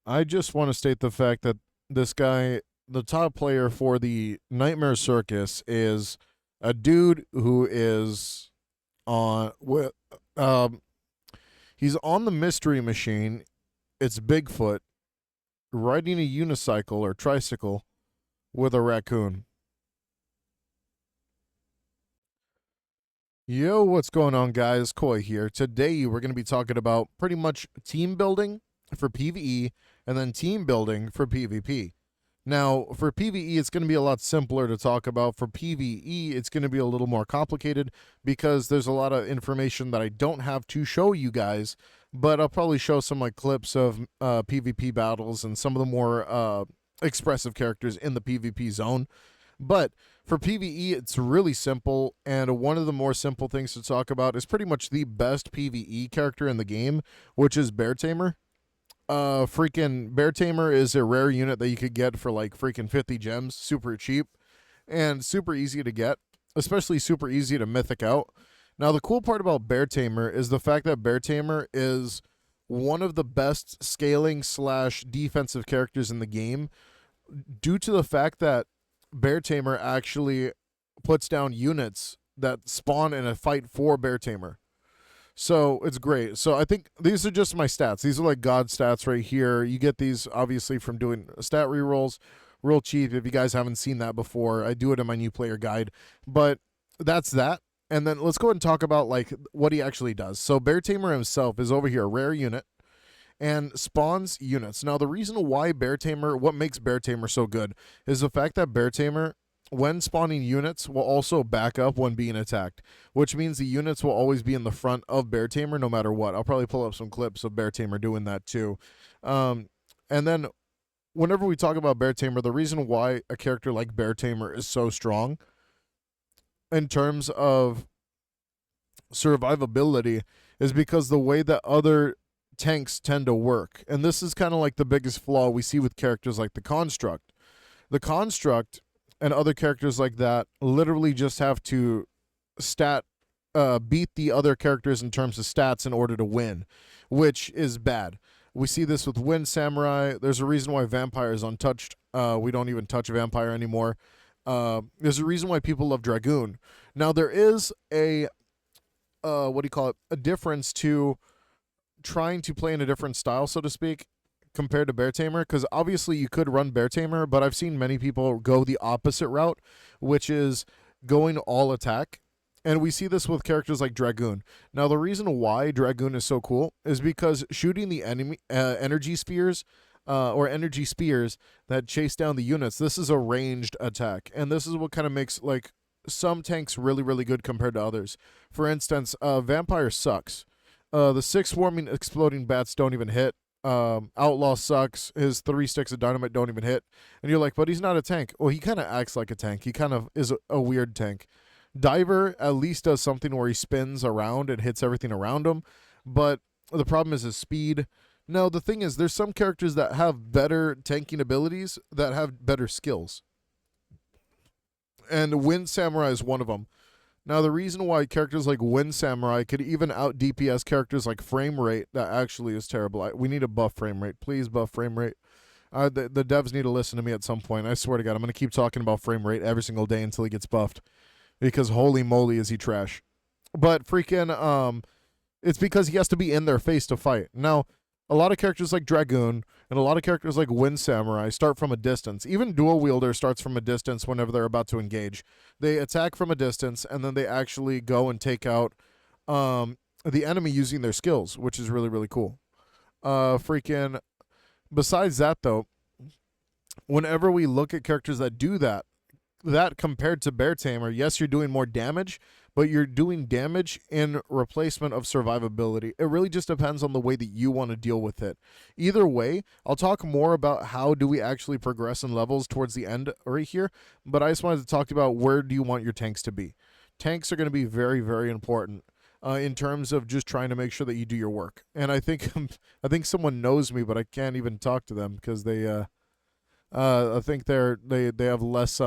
I just want to state the fact that this guy, the top player for the Nightmare Circus, is a dude who is on with um he's on the mystery machine. It's Bigfoot riding a unicycle or tricycle with a raccoon. Yo, what's going on, guys? Koi here. Today, we're going to be talking about pretty much team building for PVE and then team building for PvP. Now, for PvE, it's going to be a lot simpler to talk about. For PvE, it's going to be a little more complicated because there's a lot of information that I don't have to show you guys, but I'll probably show some like clips of PvP battles and some of the more expressive characters in the PvP zone. But for PvE, it's really simple, and one of the more simple things to talk about is pretty much the best PvE character in the game, which is Bear Tamer. Freaking Bear Tamer is a rare unit that you could get for like freaking 50 gems, super cheap, and super easy to get, especially super easy to mythic out. Now, the cool part about Bear Tamer is the fact that Bear Tamer is one of the best scaling slash defensive characters in the game due to the fact that Bear Tamer actually puts down units that spawn in a fight for Bear Tamer. So it's great. So I think these are just my stats. These are like God stats right here. You get these obviously from doing stat rerolls, real cheap. If you guys haven't seen that before, I do it in my new player guide. But that's that. And then let's go ahead and talk about like what he actually does. So Bear Tamer himself is over here, a rare unit, and spawns units. Now, the reason why Bear Tamer, what makes Bear Tamer so good, is the fact that Bear Tamer, when spawning units, will also back up when being attacked, which means the units will always be in the front of Bear Tamer no matter what. I'll probably pull up some clips of Bear Tamer doing that too. And then whenever we talk about Bear Tamer, the reason why a character like Bear Tamer is so strong in terms of survivability is because the way that other tanks tend to work. And this is kind of like the biggest flaw we see with characters like the Construct. The Construct and other characters like that literally just have to beat the other characters in terms of stats in order to win, which is bad. We see this with Wind Samurai. There's a reason why Vampire is untouched. We don't even touch Vampire anymore. There's a reason why people love Dragoon. Now, there is a a difference to trying to play in a different style, so to speak, compared to Bear Tamer, because obviously you could run Bear Tamer, but I've seen many people go the opposite route, which is going all attack. And we see this with characters like Dragoon. Now, the reason why Dragoon is so cool is because shooting the enemy energy spheres or energy spears that chase down the units, this is a ranged attack. And this is what kind of makes like some tanks really, really good compared to others. For instance, Vampire sucks. The 6 swarming exploding bats don't even hit. Outlaw sucks. His 3 sticks of dynamite don't even hit. And you're like, but he's not a tank. Well, he kind of acts like a tank. He kind of is a weird tank. Diver at least does something where he spins around and hits everything around him. But the problem is his speed. No, the thing is, there's some characters that have better tanking abilities that have better skills. And Wind Samurai is one of them. Now, the reason why characters like Wind Samurai could even out DPS characters like Frame Rate, that actually is terrible. We need a buff Frame Rate. Please buff Frame Rate. The devs need to listen to me at some point. I swear to God, I'm going to keep talking about Frame Rate every single day until he gets buffed. Because holy moly is he trash. But freaking, it's because he has to be in their face to fight. Now, a lot of characters like Dragoon and a lot of characters like Wind Samurai start from a distance. Even Dual Wielder starts from a distance whenever they're about to engage. They attack from a distance, and then they actually go and take out the enemy using their skills, which is really, really cool. Freaking, besides that, though, whenever we look at characters that do that compared to Bear Tamer, yes, you're doing more damage, but you're doing damage in replacement of survivability. It really just depends on the way that you want to deal with it. Either way, I'll talk more about how do we actually progress in levels towards the end right here, but I just wanted to talk about where do you want your tanks to be. Tanks are going to be very, very important in terms of just trying to make sure that you do your work. And I think I think someone knows me, but I can't even talk to them because they I think they have less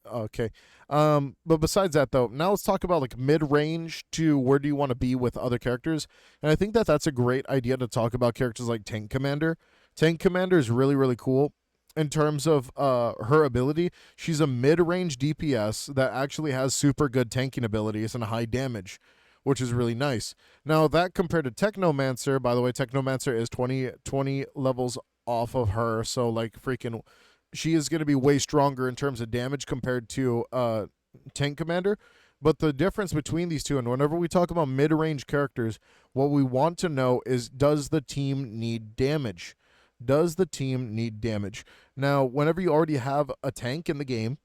okay. But besides that, though, now let's talk about like mid-range to where do you want to be with other characters. And I think that that's a great idea to talk about characters like Tank Commander. Tank Commander is really, really cool in terms of her ability. She's a mid-range DPS that actually has super good tanking abilities and high damage, which is really nice. Now, that compared to Technomancer, by the way, Technomancer is 20 levels off of her, so like freaking she is going to be way stronger in terms of damage compared to Tank Commander. But the difference between these two, and whenever we talk about mid-range characters, what we want to know is, does the team need damage? Does the team need damage? Now, whenever you already have a tank in the game,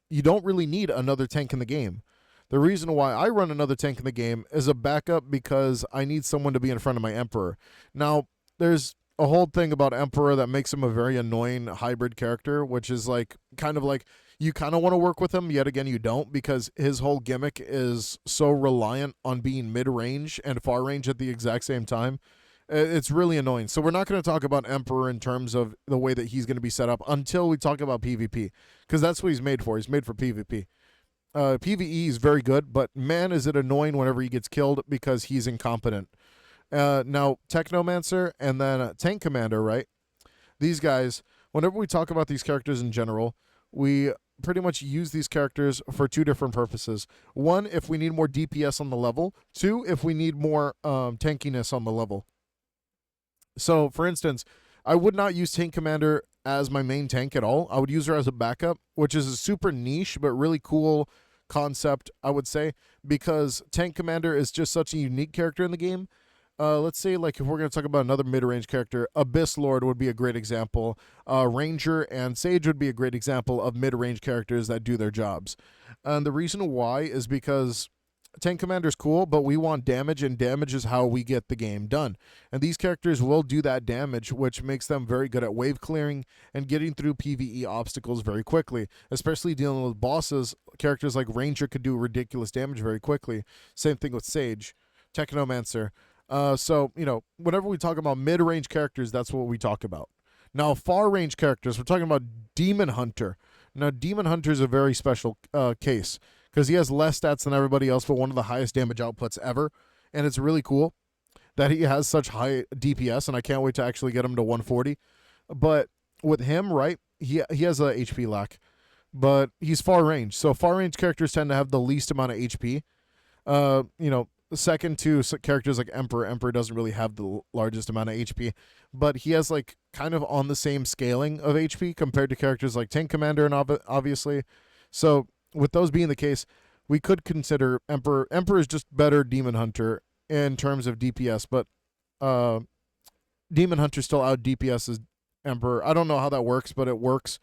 you don't really need another tank in the game. The reason why I run another tank in the game is a backup because I need someone to be in front of my Emperor. Now, there's a whole thing about Emperor that makes him a very annoying hybrid character, which is like kind of like you kind of want to work with him, yet again you don't, because his whole gimmick is so reliant on being mid-range and far range at the exact same time. It's really annoying. So we're not going to talk about Emperor in terms of the way that he's going to be set up until we talk about PvP, because that's what he's made for. He's made for PvP. PvE is very good, but man, is it annoying whenever he gets killed because he's incompetent. Now, Technomancer and then Tank Commander, right? These guys, whenever we talk about these characters in general, we pretty much use these characters for two different purposes. One, if we need more DPS on the level. Two, if we need more tankiness on the level. So, for instance, I would not use Tank Commander as my main tank at all. I would use her as a backup, which is a super niche but really cool concept, I would say, because Tank Commander is just such a unique character in the game. Let's say, like, if we're going to talk about another mid-range character, Abyss Lord would be a great example. Ranger and Sage would be a great example of mid-range characters that do their jobs. And the reason why is because Tank Commander is cool, but we want damage, and damage is how we get the game done. And these characters will do that damage, which makes them very good at wave clearing and getting through PvE obstacles very quickly, especially dealing with bosses. Characters like Ranger could do ridiculous damage very quickly. Same thing with Sage, Technomancer. So, you know, whenever we talk about mid-range characters, that's what we talk about. Now, far-range characters, we're talking about Demon Hunter. Now, Demon Hunter is a very special case because he has less stats than everybody else, but one of the highest damage outputs ever. And it's really cool that he has such high DPS, and I can't wait to actually get him to 140. But with him, right, he has a HP lack, but he's far-range. So far-range characters tend to have the least amount of HP. You know, second to characters like Emperor. Emperor doesn't really have the largest amount of HP, but he has like kind of on the same scaling of HP compared to characters like Tank Commander and obviously. So with those being the case, we could consider Emperor. Emperor is just better Demon Hunter in terms of DPS, but Demon Hunter still out DPS's Emperor. I don't know how that works, but it works.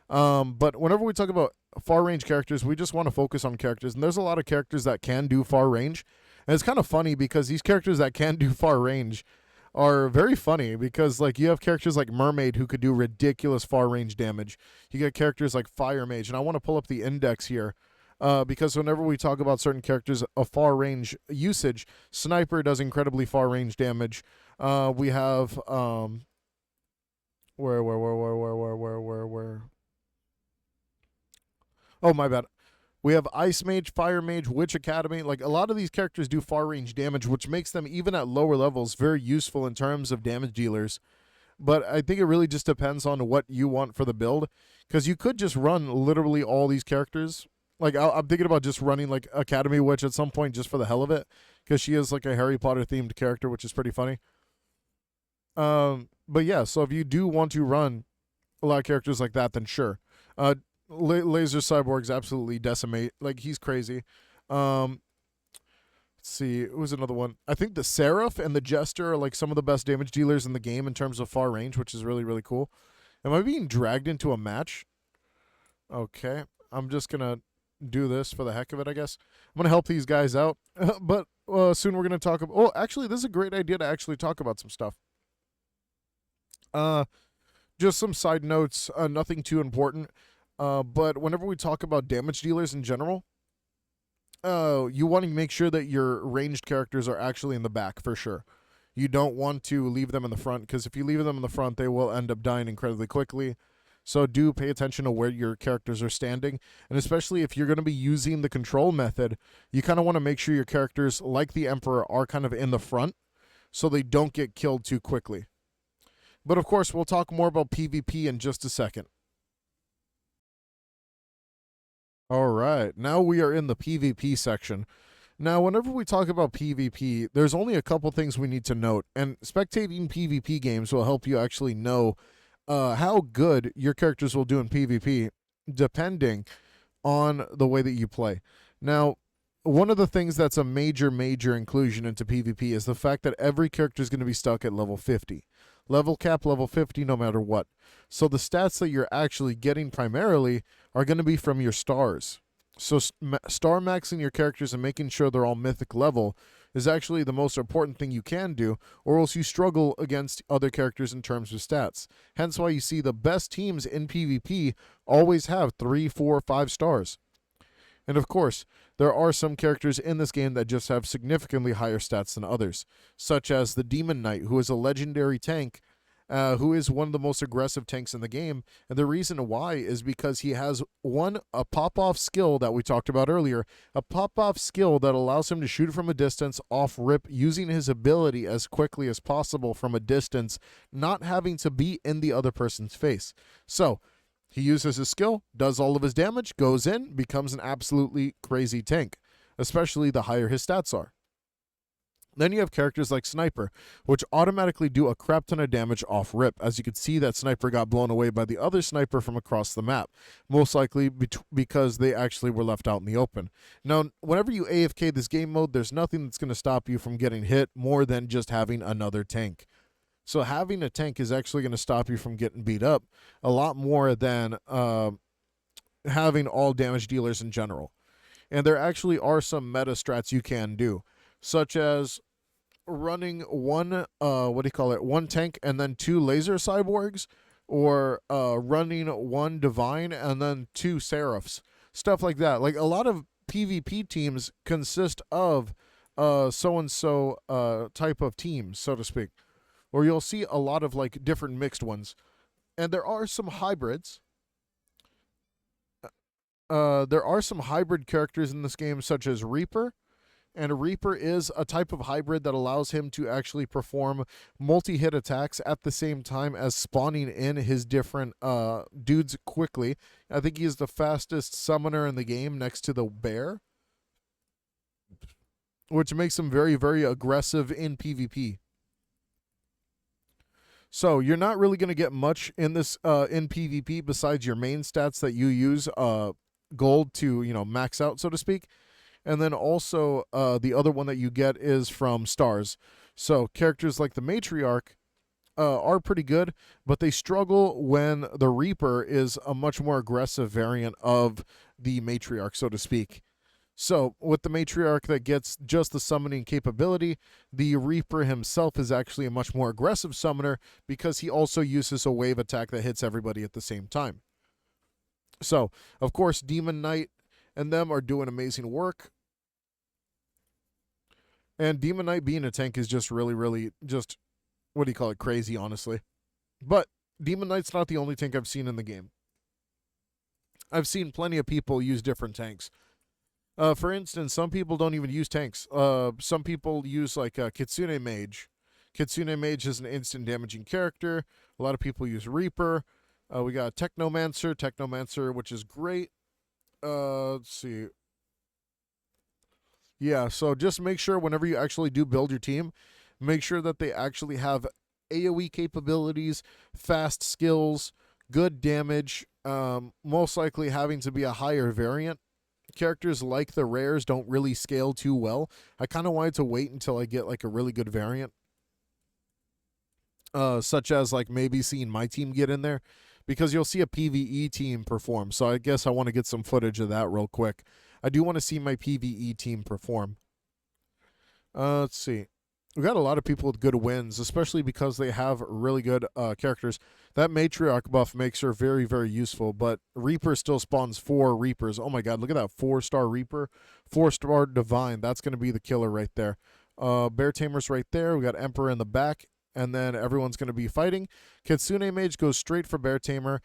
But whenever we talk about far range characters, we just want to focus on characters, and there's a lot of characters that can do far range. And it's kind of funny because these characters that can do far range are very funny because, like, you have characters like Mermaid who could do ridiculous far range damage. You get characters like Fire Mage, and I want to pull up the index here because whenever we talk about certain characters of far range usage, Sniper does incredibly far range damage. We have where? Oh, my bad. We have Ice Mage, Fire Mage, Witch Academy. Like, a lot of these characters do far range damage, which makes them, even at lower levels, very useful in terms of damage dealers. But I think it really just depends on what you want for the build, because you could just run literally all these characters. Like, I'm thinking about just running, like, Academy Witch at some point just for the hell of it, because she is, like, a Harry Potter-themed character, which is pretty funny. But, yeah, so if you do want to run a lot of characters like that, then sure. Laser Cyborg's absolutely decimate. Like, he's crazy. Let's see. It was another one. I think the Seraph and the Jester are like some of the best damage dealers in the game in terms of far range, which is really, really cool. Am I being dragged into a match? Okay. I'm just going to do this for the heck of it, I guess. I'm going to help these guys out. But soon we're going to talk about... Oh, actually, this is a great idea to actually talk about some stuff. Just some side notes. Nothing too important. But whenever we talk about damage dealers in general, you want to make sure that your ranged characters are actually in the back for sure. You don't want to leave them in the front, because if you leave them in the front, they will end up dying incredibly quickly. So do pay attention to where your characters are standing. And especially if you're going to be using the control method, you kind of want to make sure your characters, like the Emperor, are kind of in the front so they don't get killed too quickly. But of course, we'll talk more about PvP in just a second. All right, now we are in the PvP section. Now, whenever we talk about PvP, there's only a couple things we need to note, and spectating PvP games will help you actually know how good your characters will do in PvP, depending on the way that you play. Now, one of the things that's a major inclusion into PvP is the fact that every character is going to be stuck at level 50. Level cap, level 50, no matter what. So the stats that you're actually getting primarily are going to be from your stars. So star maxing your characters and making sure they're all mythic level is actually the most important thing you can do, or else you struggle against other characters in terms of stats. Hence why you see the best teams in PvP always have 3, 4, 5 stars. And of course, there are some characters in this game that just have significantly higher stats than others, such as the Demon Knight, who is a legendary tank, who is one of the most aggressive tanks in the game. And the reason why is because he has a pop-off skill that we talked about earlier, a pop-off skill that allows him to shoot from a distance off rip using his ability as quickly as possible from a distance, not having to be in the other person's face. So he uses his skill, does all of his damage, goes in, becomes an absolutely crazy tank, especially the higher his stats are. Then you have characters like Sniper, which automatically do a crap ton of damage off rip. As you can see, that Sniper got blown away by the other Sniper from across the map, most likely because they actually were left out in the open. Now, whenever you AFK this game mode, there's nothing that's going to stop you from getting hit more than just having another tank. So having a tank is actually going to stop you from getting beat up a lot more than having all damage dealers in general. And there actually are some meta strats you can do, such as running one tank and then 2 laser cyborgs, or running 1 divine and then 2 seraphs, stuff like that. Like, a lot of PvP teams consist of so-and-so type of teams, so to speak, or you'll see a lot of like different mixed ones. And there are some hybrids. There are some hybrid characters in this game, such as Reaper. And a Reaper is a type of hybrid that allows him to actually perform multi-hit attacks at the same time as spawning in his different dudes quickly. I think he is the fastest summoner in the game next to the bear, which makes him very, very aggressive in PvP. So you're not really going to get much in this in PvP besides your main stats that you use gold to, max out, so to speak. And then also the other one that you get is from stars. So characters like the Matriarch are pretty good, but they struggle when the Reaper is a much more aggressive variant of the Matriarch, so to speak. So with the Matriarch that gets just the summoning capability, the Reaper himself is actually a much more aggressive summoner because he also uses a wave attack that hits everybody at the same time. So, of course, Demon Knight and them are doing amazing work. And Demon Knight being a tank is just really just, crazy, honestly. But Demon Knight's not the only tank I've seen in the game. I've seen plenty of people use different tanks. For instance, some people don't even use tanks. Some people use like Kitsune Mage. Kitsune Mage is an instant damaging character. A lot of people use Reaper. We got Technomancer, which is great. Let's see. Yeah, so just make sure whenever you actually do build your team, make sure that they actually have AoE capabilities, fast skills, good damage, most likely having to be a higher variant. Characters like the rares don't really scale too well. I kind of wanted to wait until I get like a really good variant, such as like maybe seeing my team get in there, because you'll see a PVE team perform. So I guess I want to get some footage of that real quick. I do want to see my PVE team perform. Let's see. We got a lot of people with good wins, especially because they have really good characters. That Matriarch buff makes her very, very useful, but Reaper still spawns 4 Reapers. Oh my god, look at that 4-star Reaper, 4-star Divine. That's going to be the killer right there. Bear Tamer's right there. We got Emperor in the back, and then everyone's going to be fighting. Kitsune Mage goes straight for Bear Tamer.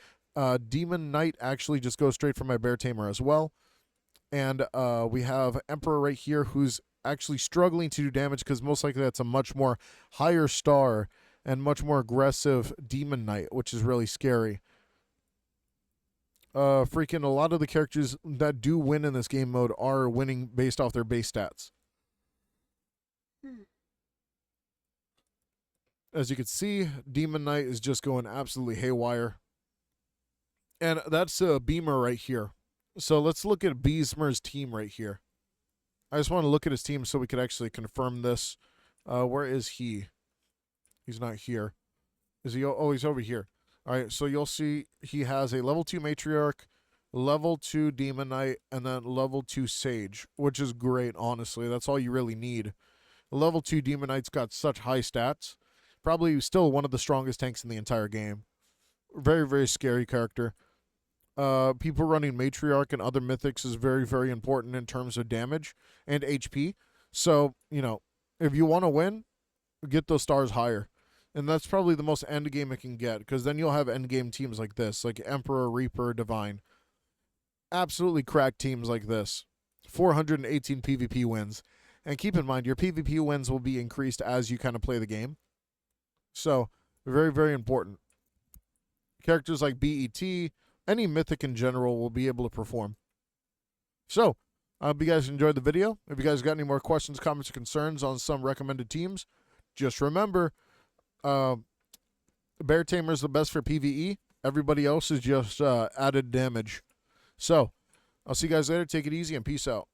Demon Knight actually just goes straight for my Bear Tamer as well. And we have Emperor right here, who's actually struggling to do damage because most likely that's a much more higher star and much more aggressive Demon Knight, which is really scary. Freaking a lot of the characters that do win in this game mode are winning based off their base stats. As you can see, Demon Knight is just going absolutely haywire. And that's a Beamer right here. So let's look at Beesmer's team right here. I just want to look at his team so we could actually confirm this. Where is he? He's not here. Is he? Oh, he's over here. All right, so you'll see he has a level 2 Matriarch, level 2 Demon Knight, and then level 2 Sage, which is great, honestly. That's all you really need. Level 2 Demon Knight's got such high stats. Probably still one of the strongest tanks in the entire game. Very, very scary character. People running Matriarch and other mythics is very, very important in terms of damage and HP. So, you know, if you want to win, get those stars higher. And that's probably the most end game it can get, because then you'll have end game teams like this, like Emperor, Reaper, Divine. Absolutely cracked teams like this. 418 PvP wins. And keep in mind, your PvP wins will be increased as you kind of play the game. So, very, very important. Characters like BET, any mythic in general will be able to perform. So, I hope you guys enjoyed the video. If you guys got any more questions, comments, or concerns on some recommended teams, just remember, Bear Tamer is the best for PvE. Everybody else is just added damage. So, I'll see you guys later. Take it easy and peace out.